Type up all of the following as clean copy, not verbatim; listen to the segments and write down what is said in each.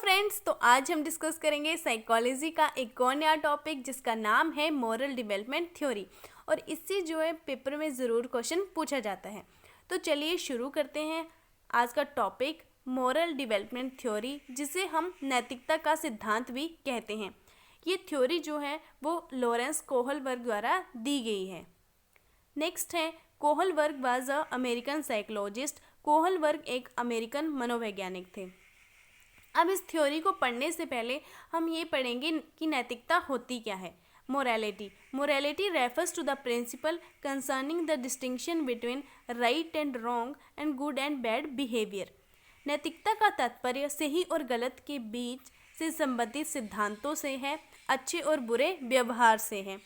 Friends, तो आज हम डिस्कस करेंगे साइकोलॉजी का एक और नया टॉपिक जिसका नाम है मोरल डेवलपमेंट थ्योरी। और इससे जो है पेपर में ज़रूर क्वेश्चन पूछा जाता है। तो चलिए शुरू करते हैं आज का टॉपिक मोरल डेवलपमेंट थ्योरी, जिसे हम नैतिकता का सिद्धांत भी कहते हैं। ये थ्योरी जो है वो लॉरेंस कोहलबर्ग द्वारा दी गई है। नेक्स्ट है Kohlberg was a American psychologist. Kohlberg एक अमेरिकन मनोवैज्ञानिक थे। अब इस थ्योरी को पढ़ने से पहले हम ये पढ़ेंगे कि नैतिकता होती क्या है। Morality refers to the principle concerning the distinction between right and wrong and good and bad behaviour. नैतिकता का तात्पर्य सही और गलत के बीच से संबंधित सिद्धांतों से है, अच्छे और बुरे व्यवहार से है।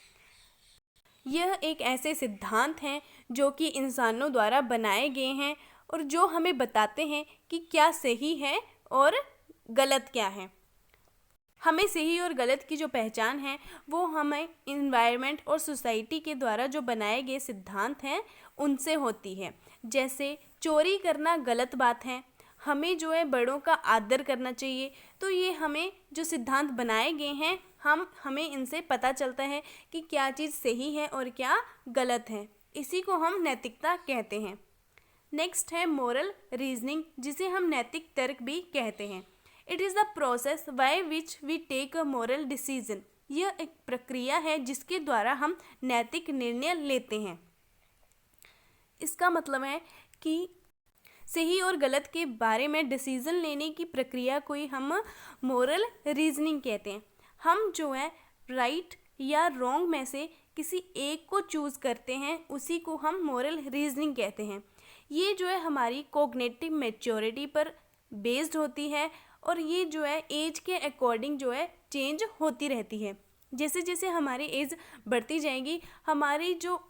यह एक ऐसे सिद्धांत हैं जो कि इंसानों द्वारा बनाए गए हैं और जो हमें बताते हैं कि क्या सही है और गलत क्या है। हमें सही और गलत की जो पहचान है वो हमें इन्वायरमेंट और सोसाइटी के द्वारा जो बनाए गए सिद्धांत हैं उनसे होती है। जैसे चोरी करना गलत बात है, हमें जो है बड़ों का आदर करना चाहिए। तो ये हमें जो सिद्धांत बनाए गए हैं हमें इनसे पता चलता है कि क्या चीज़ सही है और क्या गलत है। इसी को हम नैतिकता कहते हैं। नेक्स्ट है मोरल रीजनिंग, जिसे हम नैतिक तर्क भी कहते हैं। It is the process by which we take a moral decision. यह एक प्रक्रिया है जिसके द्वारा हम नैतिक निर्णय लेते हैं। इसका मतलब है कि सही और गलत के बारे में डिसीजन लेने की प्रक्रिया को ही हम मोरल रीजनिंग कहते हैं। हम जो है राइट या रॉन्ग में से किसी एक को चूज़ करते हैं, उसी को हम मोरल रीजनिंग कहते हैं। ये जो है हमारी कोग्निटिव मैच्योरिटी पर बेस्ड होती है और ये जो है एज के अकॉर्डिंग जो है चेंज होती रहती है। जैसे जैसे हमारी एज बढ़ती जाएगी हमारी जो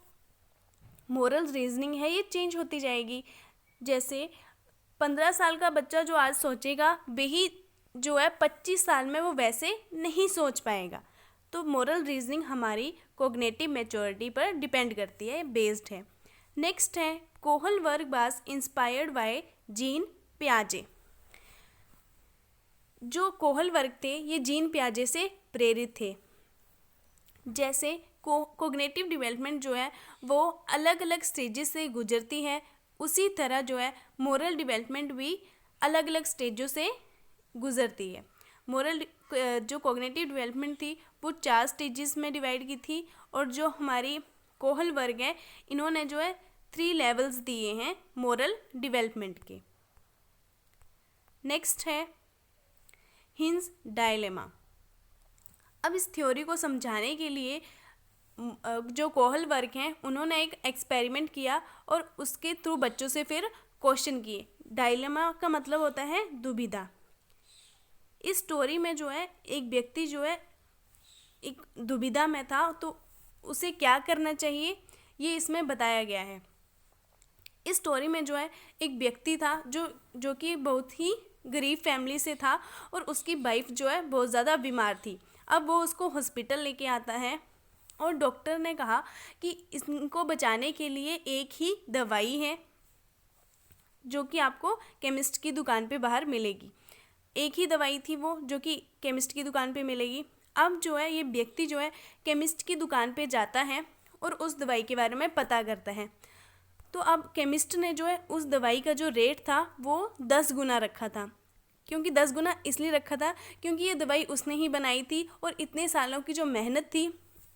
मोरल रीजनिंग है ये चेंज होती जाएगी। जैसे 15 साल का बच्चा जो आज सोचेगा वही जो है 25 साल में वो वैसे नहीं सोच पाएगा। तो मोरल रीजनिंग हमारी कोग्निटिव मैच्योरिटी पर डिपेंड करती है, बेस्ड है। नेक्स्ट है Kohlberg was inspired by Jean पियाजे। जो कोहलबर्ग थे ये जीन पियाजे से प्रेरित थे। जैसे कोग्निटिव डेवलपमेंट जो है वो अलग अलग स्टेजेस से गुजरती है, उसी तरह जो है मोरल डेवलपमेंट भी अलग अलग स्टेजों से गुजरती है। मोरल जो कोग्निटिव डेवलपमेंट थी वो 4 स्टेजेस में डिवाइड की थी और जो हमारी कोहलबर्ग है इन्होंने जो है 3 लेवल्स दिए हैं मोरल डेवलपमेंट के। नेक्स्ट है हिंज डायलेमा। अब इस थ्योरी को समझाने के लिए जो कोहलबर्ग हैं उन्होंने एक एक्सपेरिमेंट किया और उसके थ्रू बच्चों से फिर क्वेश्चन किए। डायलेमा का मतलब होता है दुविधा। इस स्टोरी में जो है एक व्यक्ति जो है एक दुविधा में था, तो उसे क्या करना चाहिए ये इसमें बताया गया है। इस स्टोरी में जो है एक व्यक्ति था जो कि बहुत ही गरीब फैमिली से था और उसकी वाइफ जो है बहुत ज़्यादा बीमार थी। अब वो उसको हॉस्पिटल लेके आता है और डॉक्टर ने कहा कि इनको बचाने के लिए एक ही दवाई है जो कि आपको केमिस्ट की दुकान पे बाहर मिलेगी। एक ही दवाई थी वो जो कि केमिस्ट की दुकान पे मिलेगी। अब जो है ये व्यक्ति जो है केमिस्ट की दुकान पे जाता है और उस दवाई के बारे में पता करता है। तो अब केमिस्ट ने जो है उस दवाई का जो रेट था वो 10 गुना रखा था। क्योंकि 10 गुना इसलिए रखा था क्योंकि ये दवाई उसने ही बनाई थी और इतने सालों की जो मेहनत थी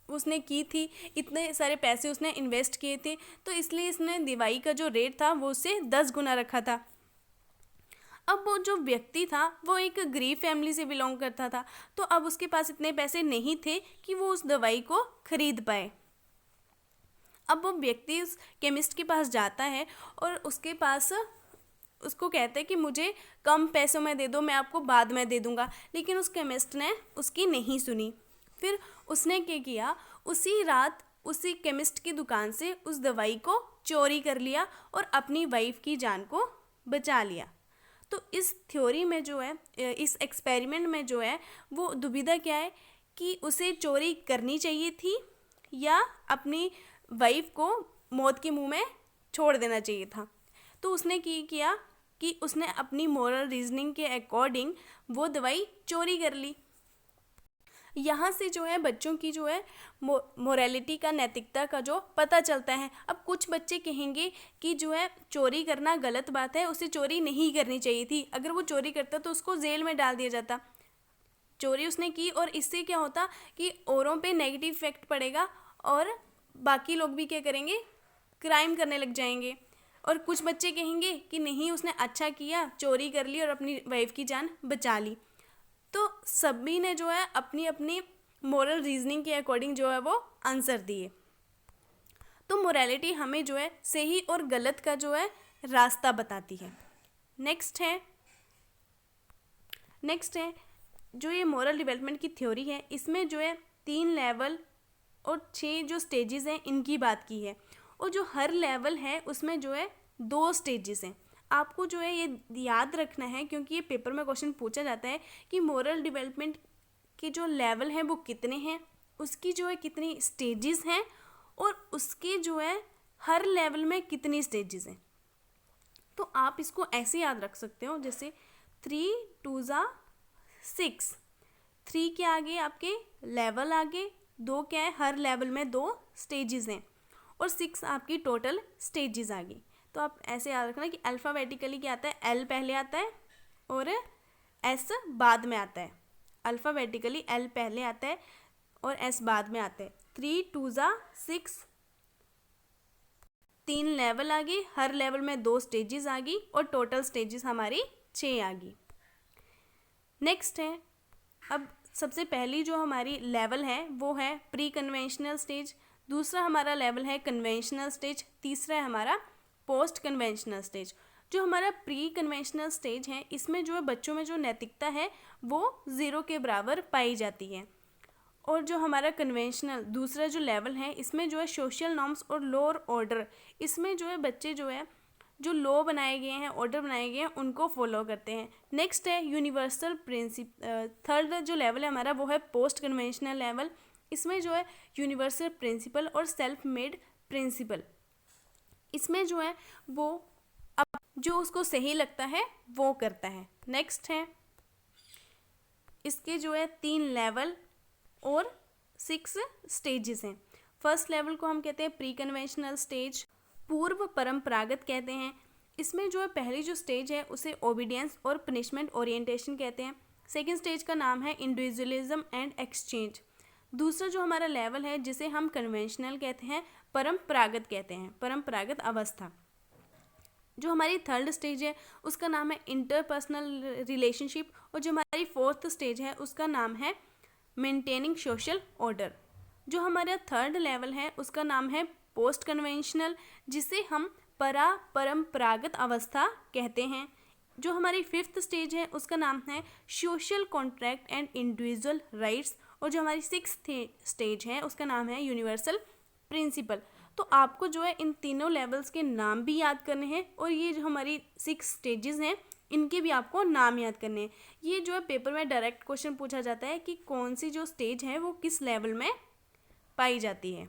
उसने की थी, इतने सारे पैसे उसने इन्वेस्ट किए थे, तो इसलिए इसने दवाई का जो रेट था वो उससे 10 गुना रखा था। अब वो जो व्यक्ति था वो एक गरीब फैमिली से बिलोंग करता था, तो अब उसके पास इतने पैसे नहीं थे कि वो उस दवाई को खरीद पाए। अब वो व्यक्ति उस केमिस्ट के पास जाता है और उसके पास उसको कहता है कि मुझे कम पैसों में दे दो, मैं आपको बाद में दे दूंगा। लेकिन उस केमिस्ट ने उसकी नहीं सुनी। फिर उसने क्या किया, उसी रात उसी केमिस्ट की दुकान से उस दवाई को चोरी कर लिया और अपनी वाइफ की जान को बचा लिया। तो इस थ्योरी में जो है, इस एक्सपेरिमेंट में जो है वो दुविधा क्या है कि उसे चोरी करनी चाहिए थी या अपनी वाइफ को मौत के मुंह में छोड़ देना चाहिए था। तो उसने किया कि उसने अपनी मोरल रीजनिंग के अकॉर्डिंग वो दवाई चोरी कर ली। यहाँ से जो है बच्चों की जो है मोरालिटी का, नैतिकता का जो पता चलता है। अब कुछ बच्चे कहेंगे कि जो है चोरी करना गलत बात है, उसे चोरी नहीं करनी चाहिए थी, अगर वो चोरी करता तो उसको जेल में डाल दिया जाता। चोरी उसने की और इससे क्या होता कि औरों पे नेगेटिव इफेक्ट पड़ेगा और बाकी लोग भी क्या करेंगे, क्राइम करने लग जाएंगे। और कुछ बच्चे कहेंगे कि नहीं, उसने अच्छा किया, चोरी कर ली और अपनी वाइफ की जान बचा ली। तो सभी ने जो है अपनी अपनी मोरल रीजनिंग के अकॉर्डिंग जो है वो आंसर दिए। तो मोरालिटी हमें जो है सही और गलत का जो है रास्ता बताती है। नेक्स्ट है जो ये मोरल डेवलपमेंट की थ्योरी है, इसमें जो है 3 लेवल और 6 जो स्टेजेस हैं इनकी बात की है। और जो हर लेवल है उसमें जो है 2 स्टेजेस हैं। आपको जो है ये याद रखना है, क्योंकि ये पेपर में क्वेश्चन पूछा जाता है कि मोरल डेवलपमेंट के जो लेवल हैं वो कितने हैं, उसकी जो है कितनी स्टेजेस हैं और उसके जो है हर लेवल में कितनी स्टेजेस हैं। तो आप इसको ऐसे याद रख सकते हो, जैसे 3 2 6, 3 के आगे आपके लेवल आगे, 2 क्या है, हर लेवल में 2 स्टेजेस हैं और 6 आपकी टोटल स्टेजेस आ गई। तो आप ऐसे याद रखना कि अल्फ़ाबेटिकली क्या आता है, एल पहले आता है और एस बाद में आता है। अल्फ़ाबेटिकली एल पहले आता है और एस बाद में आता है। 3 2 6, 3 लेवल आ गई, हर लेवल में 2 स्टेजेस आ गई और टोटल स्टेजेस हमारी 6 आ गई। नेक्स्ट है, अब सबसे पहली जो हमारी लेवल है वो है प्री कन्वेंशनल स्टेज, दूसरा हमारा लेवल है कन्वेंशनल स्टेज, तीसरा है हमारा पोस्ट कन्वेंशनल स्टेज। जो हमारा प्री कन्वेंशनल स्टेज है इसमें जो है बच्चों में जो नैतिकता है वो 0 के बराबर पाई जाती है। और जो हमारा कन्वेंशनल दूसरा जो लेवल है इसमें जो है सोशल नॉर्म्स और लॉ और ऑर्डर, इसमें जो है बच्चे जो है जो लॉ बनाए गए हैं, ऑर्डर बनाए गए हैं, उनको फॉलो करते हैं। नेक्स्ट है यूनिवर्सल प्रिंसिपल, थर्ड जो लेवल है हमारा वो है पोस्ट कन्वेंशनल लेवल, इसमें जो है यूनिवर्सल प्रिंसिपल और सेल्फ मेड प्रिंसिपल, इसमें जो है वो अब जो उसको सही लगता है वो करता है। नेक्स्ट है इसके जो है 3 लेवल और 6 स्टेजेस हैं। फर्स्ट लेवल को हम कहते हैं प्री कन्वेंशनल स्टेज, पूर्व परंपरागत कहते हैं। इसमें जो है पहली जो स्टेज है उसे ओबीडियंस और पनिशमेंट ओरिएंटेशन कहते हैं। सेकेंड स्टेज का नाम है इंडिविजुअलिज्म एंड एक्सचेंज। दूसरा जो हमारा लेवल है जिसे हम कन्वेंशनल कहते हैं, परंपरागत कहते हैं, परंपरागत अवस्था। जो हमारी थर्ड स्टेज है उसका नाम है इंटरपर्सनल रिलेशनशिप और जो हमारी फोर्थ स्टेज है उसका नाम है मेंटेनिंग सोशल ऑर्डर। जो हमारा थर्ड लेवल है उसका नाम है पोस्ट कन्वेंशनल, जिसे हम परंपरागत अवस्था कहते हैं। जो हमारी फिफ्थ स्टेज है उसका नाम है social contract and individual rights और जो हमारी सिक्स्थ स्टेज है उसका नाम है यूनिवर्सल प्रिंसिपल। तो आपको जो है इन तीनों लेवल्स के नाम भी याद करने हैं और ये जो हमारी 6 स्टेजेस हैं इनके भी आपको नाम याद करने हैं। ये जो है पेपर में डायरेक्ट क्वेश्चन पूछा जाता है कि कौन सी जो स्टेज है वो किस लेवल में पाई जाती है।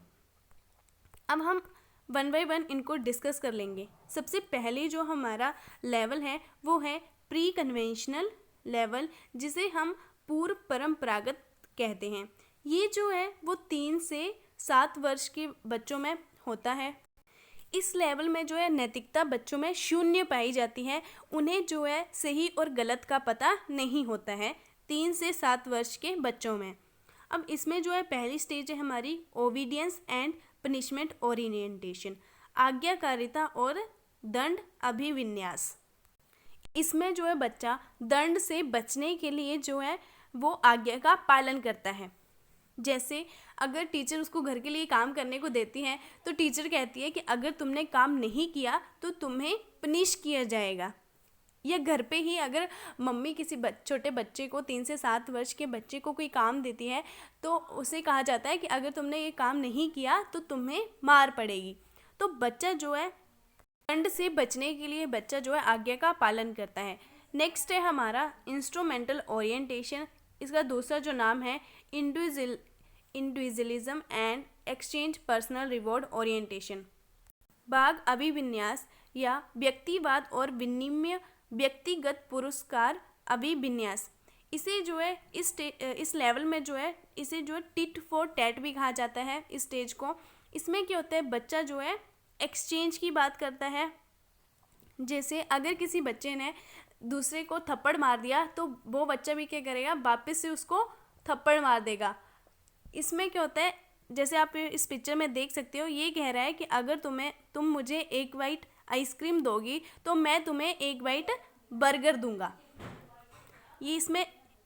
अब हम 1 बाय 1 इनको डिस्कस कर लेंगे। सबसे पहले जो हमारा लेवल है वो है प्री कन्वेंशनल लेवल, जिसे हम पूर्व परंपरागत कहते हैं। ये जो है वो 3 से 7 वर्ष के बच्चों में होता है। इस लेवल में जो है नैतिकता बच्चों में शून्य पाई जाती है, उन्हें जो है सही और गलत का पता नहीं होता है 3 से 7 वर्ष के बच्चों में। अब इसमें जो है पहली स्टेज है हमारी ओबीडियंस एंड पनिशमेंट ओरिएंटेशन, आज्ञाकारिता और दंड अभिविन्यास। इसमें जो है बच्चा दंड से बचने के लिए जो है वो आज्ञा का पालन करता है। जैसे अगर टीचर उसको घर के लिए काम करने को देती है तो टीचर कहती है कि अगर तुमने काम नहीं किया तो तुम्हें पनिश किया जाएगा। या घर पे ही अगर मम्मी किसी छोटे बच्चे को 3 से 7 वर्ष के बच्चे को कोई काम देती है तो उसे कहा जाता है कि अगर तुमने ये काम नहीं किया तो तुम्हें मार पड़ेगी। तो बच्चा जो है दंड से बचने के लिए बच्चा जो है आज्ञा का पालन करता है। नेक्स्ट है हमारा इंस्ट्रूमेंटल ओरिएंटेशन। इसका दूसरा जो नाम है individualism and exchange personal reward orientation. बाघ अभिविन्यास या व्यक्तिवाद और विनिमय व्यक्तिगत पुरस्कार अभिविन्यास। इसे जो है इस लेवल में जो है इसे जो है टिट फॉर टैट भी कहा जाता है इस स्टेज को। इसमें क्या होता है, बच्चा जो है एक्सचेंज की बात करता है। जैसे अगर किसी बच्चे ने दूसरे को थप्पड़ मार दिया तो वो बच्चा भी क्या करेगा, वापस से उसको थप्पड़ मार देगा। इसमें क्या होता है, जैसे आप इस पिक्चर में देख सकते हो, ये कह रहा है कि अगर तुम मुझे एक बाइट आइसक्रीम दोगी तो मैं तुम्हें एक बाइट बर्गर दूंगा। ये इसमें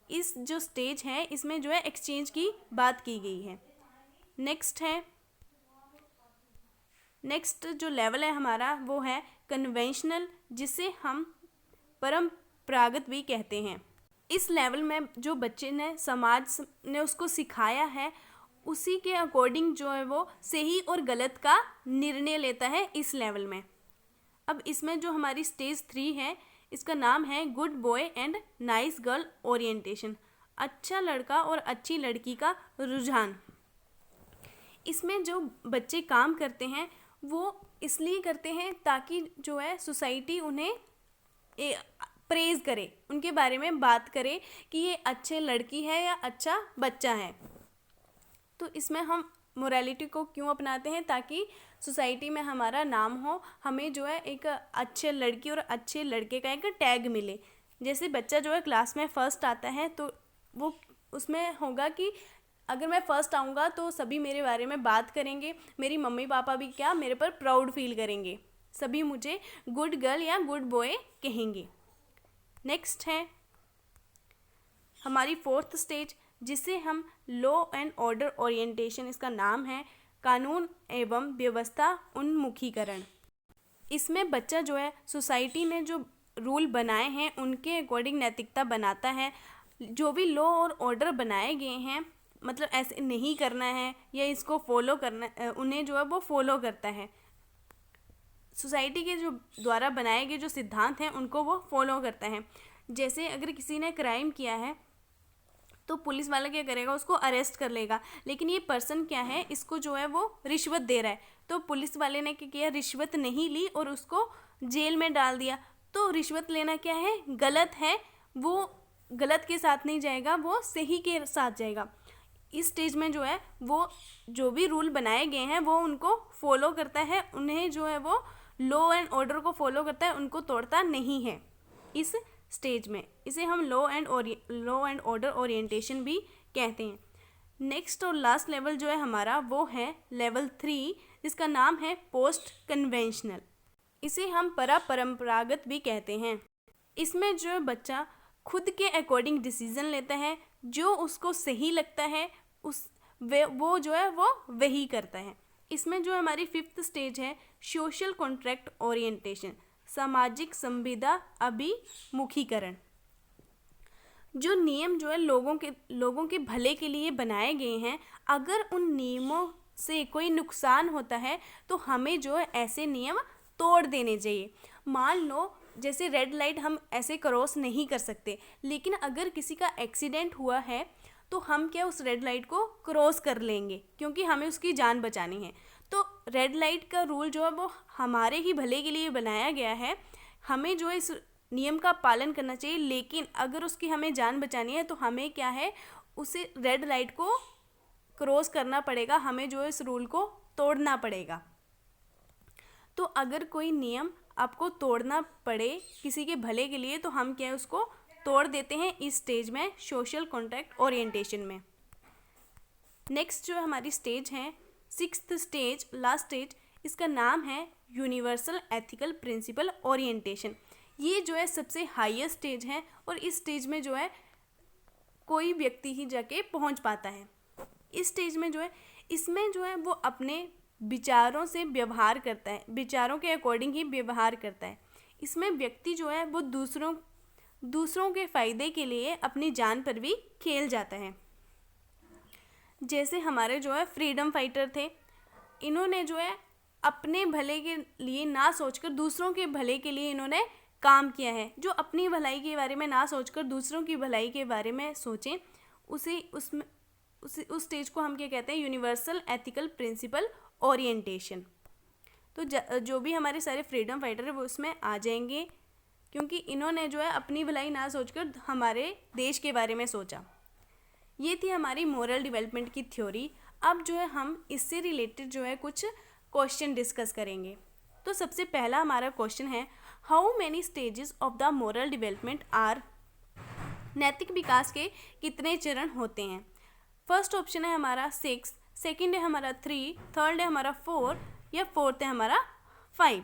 इस जो स्टेज है इसमें जो है एक्सचेंज की बात की गई है। नेक्स्ट जो लेवल है हमारा वो है कन्वेंशनल, जिसे हम परंपरागत भी कहते हैं। इस लेवल में जो बच्चे ने समाज ने उसको सिखाया है उसी के अकॉर्डिंग जो है वो सही और गलत का निर्णय लेता है इस लेवल में। अब इसमें जो हमारी स्टेज 3 है इसका नाम है good boy and nice girl orientation, अच्छा लड़का और अच्छी लड़की का रुझान। इसमें जो बच्चे काम करते हैं वो इसलिए करते हैं ताकि जो है सोसाइटी उन्हें प्रेज करे, उनके बारे में बात करे कि ये अच्छे लड़की है या अच्छा बच्चा है। तो इसमें हम मोरालिटी को क्यों अपनाते हैं, ताकि सोसाइटी में हमारा नाम हो, हमें जो है एक अच्छे लड़की और अच्छे लड़के का एक टैग मिले। जैसे बच्चा जो है क्लास में फ़र्स्ट आता है तो वो उसमें होगा कि अगर मैं फ़र्स्ट आऊँगा तो सभी मेरे बारे में बात करेंगे, मेरी मम्मी पापा भी क्या मेरे पर प्राउड फील करेंगे, सभी मुझे गुड गर्ल या गुड बॉय कहेंगे। नेक्स्ट है हमारी 4th स्टेज, जिसे हम लॉ एंड ऑर्डर ओरिएंटेशन, इसका नाम है कानून एवं व्यवस्था उन्मुखीकरण। इसमें बच्चा जो है सोसाइटी ने जो रूल बनाए हैं उनके अकॉर्डिंग नैतिकता बनाता है। जो भी लॉ और ऑर्डर बनाए गए हैं, मतलब ऐसे नहीं करना है या इसको फॉलो करना, उन्हें जो है वो फॉलो करता है। सोसाइटी के जो द्वारा बनाए गए जो सिद्धांत हैं उनको वो फॉलो करता है। जैसे अगर किसी ने क्राइम किया है तो पुलिस वाला क्या करेगा, उसको अरेस्ट कर लेगा, लेकिन ये पर्सन क्या है, इसको जो है वो रिश्वत दे रहा है, तो पुलिस वाले ने क्या किया, रिश्वत नहीं ली और उसको जेल में डाल दिया। तो रिश्वत लेना क्या है, गलत है, वो गलत के साथ नहीं जाएगा, वो सही के साथ जाएगा। इस स्टेज में जो है वो जो भी रूल बनाए गए हैं वो उनको फॉलो करता है, उन्हें जो है वो लॉ एंड ऑर्डर को फॉलो करता है, उनको तोड़ता नहीं है। इस स्टेज में इसे हम लॉ एंड ऑर्डर ओरिएंटेशन भी कहते हैं। नेक्स्ट और लास्ट लेवल जो है हमारा वो है लेवल 3, जिसका नाम है पोस्ट कन्वेंशनल। इसे हम परंपरागत भी कहते हैं। इसमें जो बच्चा खुद के अकॉर्डिंग डिसीजन लेता है, जो उसको सही लगता है वो जो है वो वही करता है। इसमें जो हमारी 5th स्टेज है सोशल कॉन्ट्रैक्ट ओरिएंटेशन, सामाजिक संविदा अभिमुखीकरण। जो नियम जो है लोगों के भले के लिए बनाए गए हैं, अगर उन नियमों से कोई नुकसान होता है तो हमें जो है ऐसे नियम तोड़ देने चाहिए। मान लो जैसे रेड लाइट हम ऐसे क्रॉस नहीं कर सकते, लेकिन अगर किसी का एक्सीडेंट हुआ है तो हम क्या उस रेड लाइट को क्रॉस कर लेंगे, क्योंकि हमें उसकी जान बचानी है। तो रेड लाइट का रूल जो है वो हमारे ही भले के लिए बनाया गया है, हमें जो है इस नियम का पालन करना चाहिए। लेकिन अगर उसकी हमें जान बचानी है तो हमें क्या है, उसे रेड लाइट को क्रॉस करना पड़ेगा, हमें जो है इस रूल को तोड़ना पड़ेगा। तो अगर कोई नियम आपको तोड़ना पड़े किसी के भले के लिए तो हम क्या है उसको तोड़ देते हैं इस स्टेज में, सोशल कॉन्ट्रैक्ट ओरिएंटेशन में। नेक्स्ट जो हमारी स्टेज है 6th स्टेज, लास्ट स्टेज, इसका नाम है यूनिवर्सल एथिकल प्रिंसिपल ओरिएंटेशन। ये जो है सबसे हाईएस्ट स्टेज है और इस स्टेज में जो है कोई व्यक्ति ही जाके पहुंच पाता है। इस स्टेज में जो है इसमें जो है वो अपने विचारों से व्यवहार करता है, विचारों के अकॉर्डिंग ही व्यवहार करता है। इसमें व्यक्ति जो है वो दूसरों के फ़ायदे के लिए अपनी जान पर भी खेल जाता है। जैसे हमारे जो है फ्रीडम फाइटर थे, इन्होंने जो है अपने भले के लिए ना सोचकर दूसरों के भले के लिए इन्होंने काम किया है। जो अपनी भलाई के बारे में ना सोचकर दूसरों की भलाई के बारे में सोचें, उस स्टेज को हम क्या कहते हैं, यूनिवर्सल एथिकल प्रिंसिपल ओरिएंटेशन। तो जो भी हमारे सारे फ्रीडम फाइटर है वो उसमें आ जाएंगे। क्योंकि इन्होंने जो है अपनी भलाई ना सोचकर हमारे देश के बारे में सोचा। ये थी हमारी मोरल डेवलपमेंट की थ्योरी। अब जो है हम इससे रिलेटेड जो है कुछ क्वेश्चन डिस्कस करेंगे। तो सबसे पहला हमारा क्वेश्चन है, how many stages of the moral development are? नैतिक विकास के कितने चरण होते हैं? फर्स्ट ऑप्शन है हमारा 6, सेकंड है हमारा 3, थर्ड है हमारा 4 या फोर्थ है हमारा 5।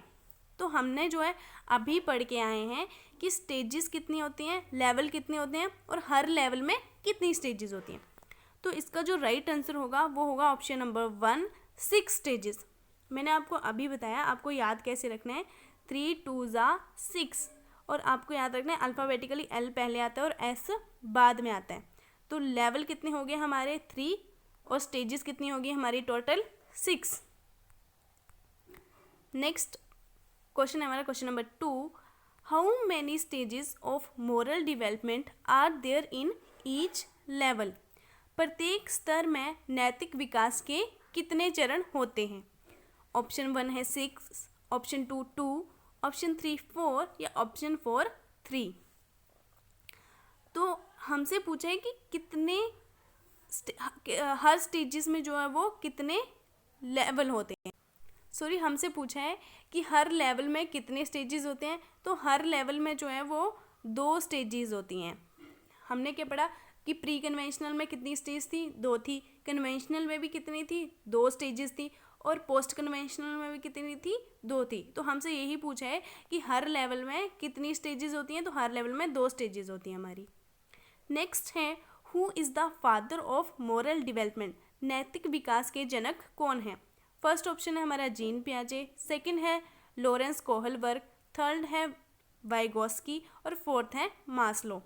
तो हमने जो है अभी पढ़ के आए हैं कि स्टेजेस कितनी होती हैं, लेवल कितने होते हैं और हर लेवल में कितनी स्टेजेस होती हैं। तो इसका जो राइट आंसर होगा वो होगा ऑप्शन नंबर 1, 6 स्टेजेस। मैंने आपको अभी बताया आपको याद कैसे रखना है, 3 2 6, और आपको याद रखना है अल्फ़ाबेटिकली L पहले आता है और S बाद में आता है। तो लेवल कितने हो गए हमारे 3 और स्टेजेस कितनी होगी हमारी टोटल 6। नेक्स्ट क्वेश्चन है हमारा question number 2, how many stages of moral development are there in each level? प्रत्येक स्तर में नैतिक विकास के कितने चरण होते हैं? ऑप्शन 1 है 6, ऑप्शन 2 2, ऑप्शन 3 4 या ऑप्शन 4 3। तो हमसे पूछा है कि कितने हर स्टेजेस में जो है वो कितने लेवल होते हैं। सॉरी, हमसे पूछा है कि हर लेवल में कितने स्टेजेस होते हैं। तो हर लेवल में जो है वो 2 स्टेजेस होती हैं। हमने क्या पढ़ा कि प्री कन्वेंशनल में कितनी स्टेज थी? 2 थी। कन्वेंशनल में भी कितनी थी? 2 स्टेजेस थी। और पोस्ट कन्वेंशनल में भी कितनी थी? 2 थी। तो हमसे यही पूछा है कि हर लेवल में कितनी स्टेजेस होती हैं। तो हर लेवल में 2 स्टेजेस होती हैं हमारी। नेक्स्ट है, who is the father of moral development? नैतिक विकास के जनक कौन है? फर्स्ट ऑप्शन है हमारा जीन पियाजे, सेकंड है लॉरेंस कोहलबर्ग, थर्ड है वाइगोस्की और फोर्थ है मास्लो।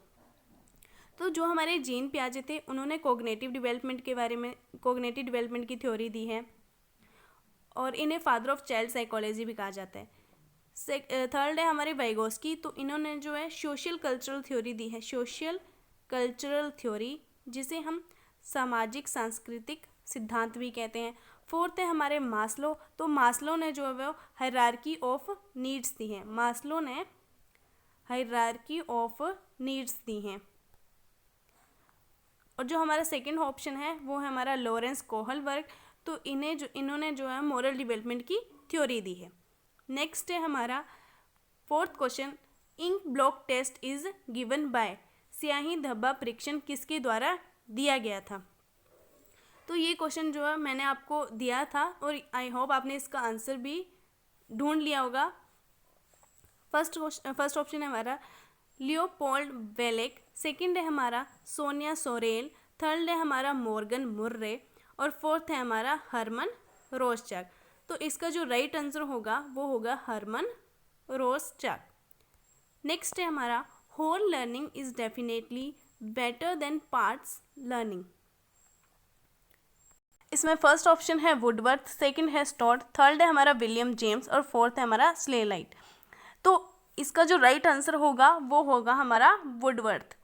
तो जो हमारे जीन पियाजे थे उन्होंने कोग्निटिव डेवलपमेंट के बारे में, कोग्निटिव डेवलपमेंट की थ्योरी दी है और इन्हें फादर ऑफ चाइल्ड साइकोलॉजी भी कहा जाता है। थर्ड है हमारे वाइगोस्की, तो इन्होंने जो है सोशल कल्चरल थ्योरी दी है, सोशल कल्चरल थ्योरी, जिसे हम सामाजिक सांस्कृतिक सिद्धांत भी कहते हैं। फोर्थ है हमारे मास्लो, तो मास्लो ने जो है वो हायरार्की ऑफ नीड्स दी है, मास्लो ने हायरार्की ऑफ नीड्स दी हैं। और जो हमारा सेकंड ऑप्शन है वो है हमारा लॉरेंस कोहलबर्ग, तो इन्होंने जो है मोरल डेवलपमेंट की थ्योरी दी है। नेक्स्ट है हमारा fourth question, ink blot test is given by? स्याही धब्बा परीक्षण किसके द्वारा दिया गया था? तो ये क्वेश्चन जो है मैंने आपको दिया था और आई होप आपने इसका आंसर भी ढूंढ लिया होगा। फर्स्ट ऑप्शन है हमारा लियोपोल्ड वेलेक, सेकंड है हमारा सोनिया सोरेल, थर्ड है हमारा मॉर्गन मुर्रे और फोर्थ है हमारा हरमन रोसचक। तो इसका जो राइट आंसर होगा वो होगा हरमन रोसचक। नेक्स्ट है हमारा whole learning is definitely better than parts learning. इसमें फर्स्ट ऑप्शन है वुडवर्थ, सेकंड है स्टॉट, थर्ड है हमारा विलियम जेम्स और फोर्थ है हमारा स्लेलाइट। तो इसका जो राइट आंसर होगा वो होगा हमारा वुडवर्थ।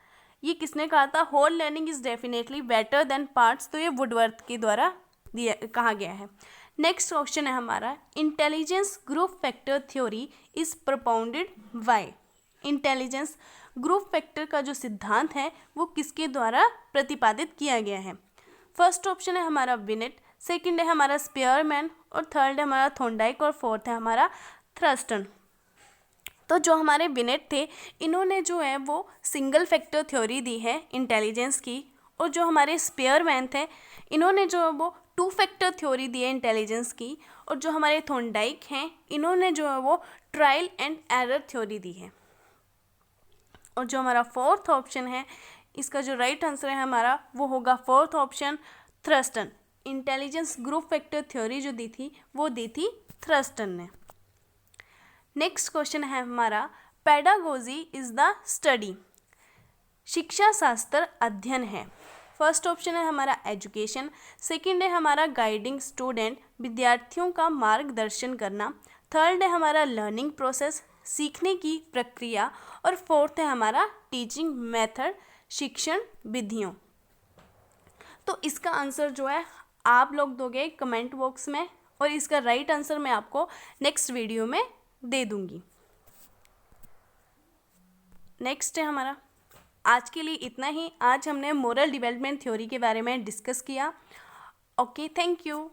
ये किसने कहा था? Whole learning is definitely better than parts, तो ये वुडवर्थ के द्वारा कहा गया है। नेक्स्ट क्वेश्चन है हमारा intelligence group factor theory is propounded by? Intelligence group factor का जो सिद्धांत है वो किसके द्वारा प्रतिपादित किया गया है? फर्स्ट ऑप्शन है हमारा विनेट, सेकंड है हमारा स्पीयरमैन और थर्ड है हमारा थॉर्नडाइक और फोर्थ है हमारा थ्रस्टन। तो जो हमारे विनेट थे इन्होंने जो है वो सिंगल फैक्टर थ्योरी दी है इंटेलिजेंस की, और जो हमारे स्पीयरमैन थे इन्होंने जो है वो 2 फैक्टर थ्योरी दी है इंटेलिजेंस की, और जो हमारे थॉर्नडाइक हैं इन्होंने जो है वो ट्रायल एंड एरर थ्योरी दी है। और जो हमारा फोर्थ ऑप्शन है इसका जो राइट आंसर है हमारा वो होगा fourth option Thurstone. Intelligence group factor theory जो दी थी वो दी थी थ्रस्टन ने। नेक्स्ट क्वेश्चन है हमारा पेडागोजी इज द स्टडी? शिक्षा शास्त्र अध्ययन है। फर्स्ट ऑप्शन है हमारा एजुकेशन, सेकंड है हमारा गाइडिंग स्टूडेंट, विद्यार्थियों का मार्गदर्शन करना, थर्ड है हमारा लर्निंग प्रोसेस, सीखने की प्रक्रिया, और फोर्थ है हमारा टीचिंग मेथड, शिक्षण विधियों। तो इसका आंसर जो है आप लोग दोगे कमेंट बॉक्स में, और इसका राइट आंसर मैं आपको नेक्स्ट वीडियो में दे दूंगी। नेक्स्ट है हमारा, आज के लिए इतना ही। आज हमने मोरल डेवलपमेंट थ्योरी के बारे में डिस्कस किया। Okay, thank you.